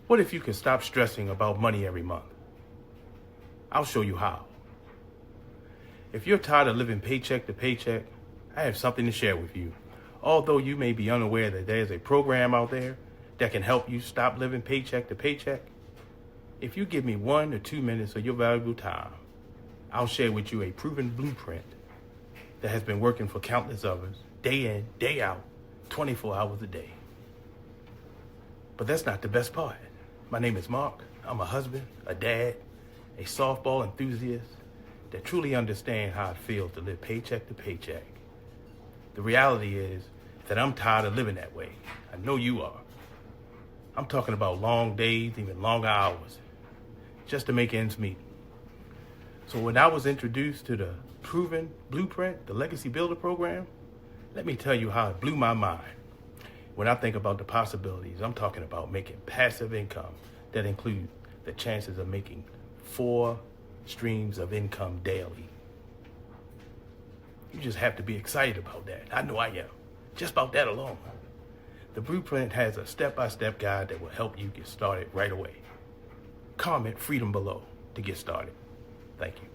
What if you can stop stressing about money every month? I'll show you how. If you're tired of living paycheck to paycheck, I have something to share with you. Although you may be unaware that there's a program out there that can help you stop living paycheck to paycheck, if you give me 1 or 2 minutes of your valuable time, I'll share with you a proven blueprint that has been working for countless others, day in, day out, 24 hours a day. But that's not the best part. My name is Mark. I'm a husband, a dad, a softball enthusiast that truly understands how it feels to live paycheck to paycheck. The reality is that I'm tired of living that way. I know you are. I'm talking about long days, even longer hours, just to make ends meet. So when I was introduced to the proven blueprint, the Legacy Builder program, let me tell you how it blew my mind. When I think about the possibilities, I'm talking about making passive income that include the chances of making 4 streams of income daily. You just have to be excited about that. I know I am. Just about that alone. The blueprint has a step-by-step guide that will help you get started right away. Comment freedom below to get started. Thank you.